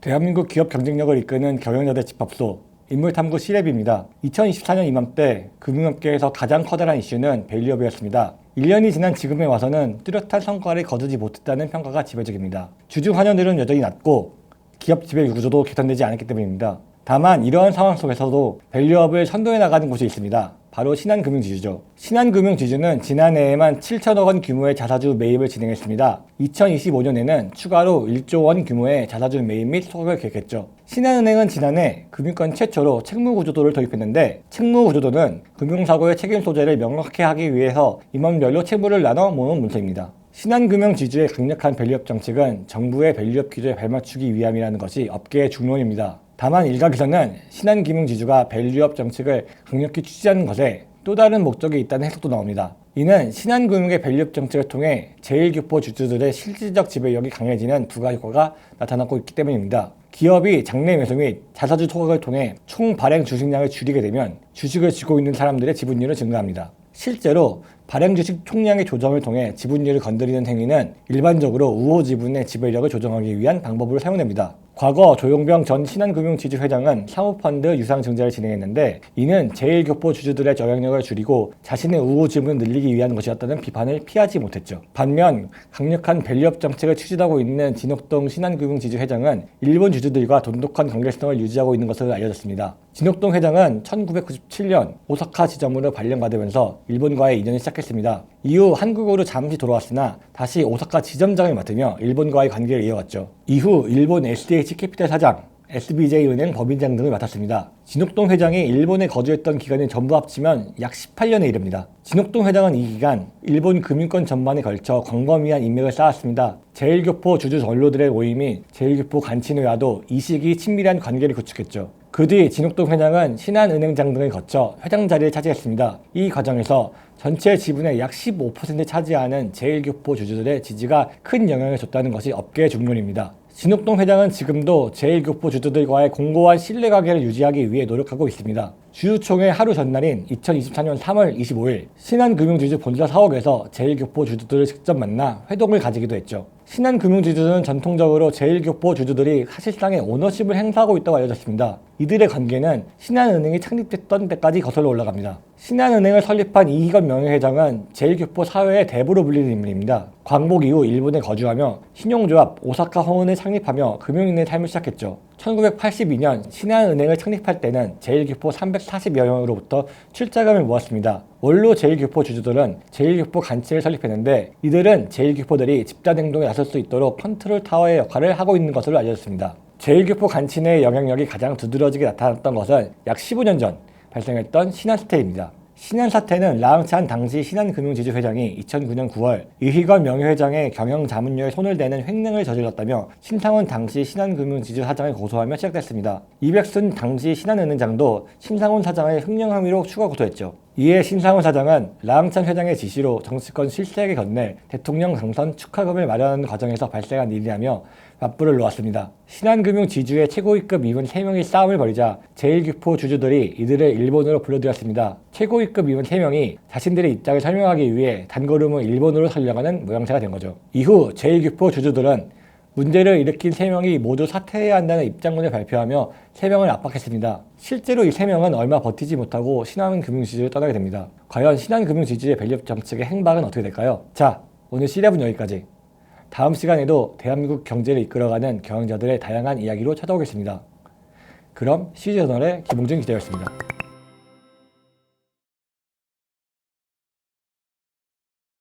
대한민국 기업 경쟁력을 이끄는 경영자들 집합소 인물탐구 시랩입니다. 2024년 이맘때 금융업계에서 가장 커다란 이슈는 밸류업이었습니다. 1년이 지난 지금에 와서는 뚜렷한 성과를 거두지 못했다는 평가가 지배적입니다. 주주 환원율은 여전히 낮고 기업 지배 구조도 개선되지 않았기 때문입니다. 다만 이러한 상황 속에서도 밸류업을 선도해 나가는 곳이 있습니다. 바로 신한금융지주죠. 신한금융지주는 지난해에만 7천억 원 규모의 자사주 매입을 진행했습니다. 2025년에는 추가로 1조 원 규모의 자사주 매입 및 소각을 계획했죠. 신한은행은 지난해 금융권 최초로 책무구조도를 도입했는데, 책무구조도는 금융사고의 책임 소재를 명확히 하기 위해서 임원별로 책무를 나눠 모은 문서입니다. 신한금융지주의 강력한 밸류업 정책은 정부의 밸류업 기조에 발맞추기 위함이라는 것이 업계의 중론입니다. 다만 일각에서는 신한금융지주가 밸류업 정책을 강력히 추진하는 것에 또 다른 목적이 있다는 해석도 나옵니다. 이는 신한금융의 밸류업 정책을 통해 제1교포 주주들의 실질적 지배력이 강해지는 부가 효과가 나타나고 있기 때문입니다. 기업이 장래 매수 및 자사주 소각을 통해 총 발행 주식량을 줄이게 되면 주식을 쥐고 있는 사람들의 지분율은 증가합니다. 실제로 발행 주식 총량의 조정을 통해 지분율을 건드리는 행위는 일반적으로 우호 지분의 지배력을 조정하기 위한 방법으로 사용됩니다. 과거 조용병 전 신한금융지주 회장은 사모펀드 유상 증자를 진행했는데, 이는 제1교포 주주들의 영향력을 줄이고 자신의 우호 지분을 늘리기 위한 것이었다는 비판을 피하지 못했죠. 반면 강력한 밸류업 정책을 추진하고 있는 진옥동 신한금융지주 회장은 일본 주주들과 돈독한 관계성을 유지하고 있는 것으로 알려졌습니다. 진옥동 회장은 1997년 오사카 지점으로 발령받으면서 일본과의 인연이 시작했습니다. 이후 한국으로 잠시 돌아왔으나 다시 오사카 지점장을 맡으며 일본과의 관계를 이어갔죠. 이후 일본 SDH캐피탈 사장, SBJ은행 법인장 등을 맡았습니다. 진옥동 회장이 일본에 거주했던 기간을 전부 합치면 약 18년에 이릅니다. 진옥동 회장은 이 기간 일본 금융권 전반에 걸쳐 광범위한 인맥을 쌓았습니다. 제1교포 주주 원로들의 모임인 제1교포 간친회와도 이 시기 친밀한 관계를 구축했죠. 그 뒤 진옥동 회장은 신한은행장 등을 거쳐 회장 자리를 차지했습니다. 이 과정에서 전체 지분의 약 15% 차지하는 제1교포 주주들의 지지가 큰 영향을 줬다는 것이 업계의 중론입니다. 진옥동 회장은 지금도 제1교포 주주들과의 공고한 신뢰관계를 유지하기 위해 노력하고 있습니다. 주주총회 하루 전날인 2024년 3월 25일 신한금융지주 본사 사옥에서 제1교포 주주들을 직접 만나 회동을 가지기도 했죠. 신한금융지주는 전통적으로 제1교포 주주들이 사실상의 오너십을 행사하고 있다고 알려졌습니다. 이들의 관계는 신한은행이 창립됐던 때까지 거슬러 올라갑니다. 신한은행을 설립한 이희건 명예회장은 제1교포 사회의 대부로 불리는 인물입니다. 광복 이후 일본에 거주하며 신용조합 오사카 허은을 창립하며 금융인의 삶을 시작했죠. 1982년 신한은행을 창립할 때는 제1교포 340여 명으로부터 출자금을 모았습니다. 원로 제1교포 주주들은 제1교포 간치를 설립했는데, 이들은 제1교포들이 집단 행동에 나설 수 있도록 컨트롤 타워의 역할을 하고 있는 것으로 알려졌습니다. 제1교포 간치 내의 영향력이 가장 두드러지게 나타났던 것은 약 15년 전 발생했던 신한사태입니다. 신한사태는 라항찬 당시 신한금융지주 회장이 2009년 9월 이희건 명예회장의 경영자문료에 손을 대는 횡령을 저질렀다며 신상훈 당시 신한금융지주 사장을 고소하며 시작됐습니다. 이백순 당시 신한은행장도 신상훈 사장을 횡령 혐의로 추가 고소했죠. 이에 신상훈 사장은 라항찬 회장의 지시로 정치권 실세에게 건네 대통령 당선 축하금을 마련하는 과정에서 발생한 일이라며 맞불을 놓았습니다. 신한금융 지주의 최고위급 임원 3명이 싸움을 벌이자 제1교포 주주들이 이들을 일본으로 불러들였습니다. 최고위급 임원 3명이 자신들의 입장을 설명하기 위해 단걸음을 일본으로 살려가는 모양새가 된 거죠. 이후 제1교포 주주들은 문제를 일으킨 3명이 모두 사퇴해야 한다는 입장문을 발표하며 3명을 압박했습니다. 실제로 이 3명은 얼마 버티지 못하고 신한금융지주를 떠나게 됩니다. 과연 신한금융지주의 밸류업 정책의 행방은 어떻게 될까요? 자, 오늘 시랩은 여기까지. 다음 시간에도 대한민국 경제를 이끌어가는 경영자들의 다양한 이야기로 찾아오겠습니다. 그럼 CG저널의 김홍준 기자였습니다.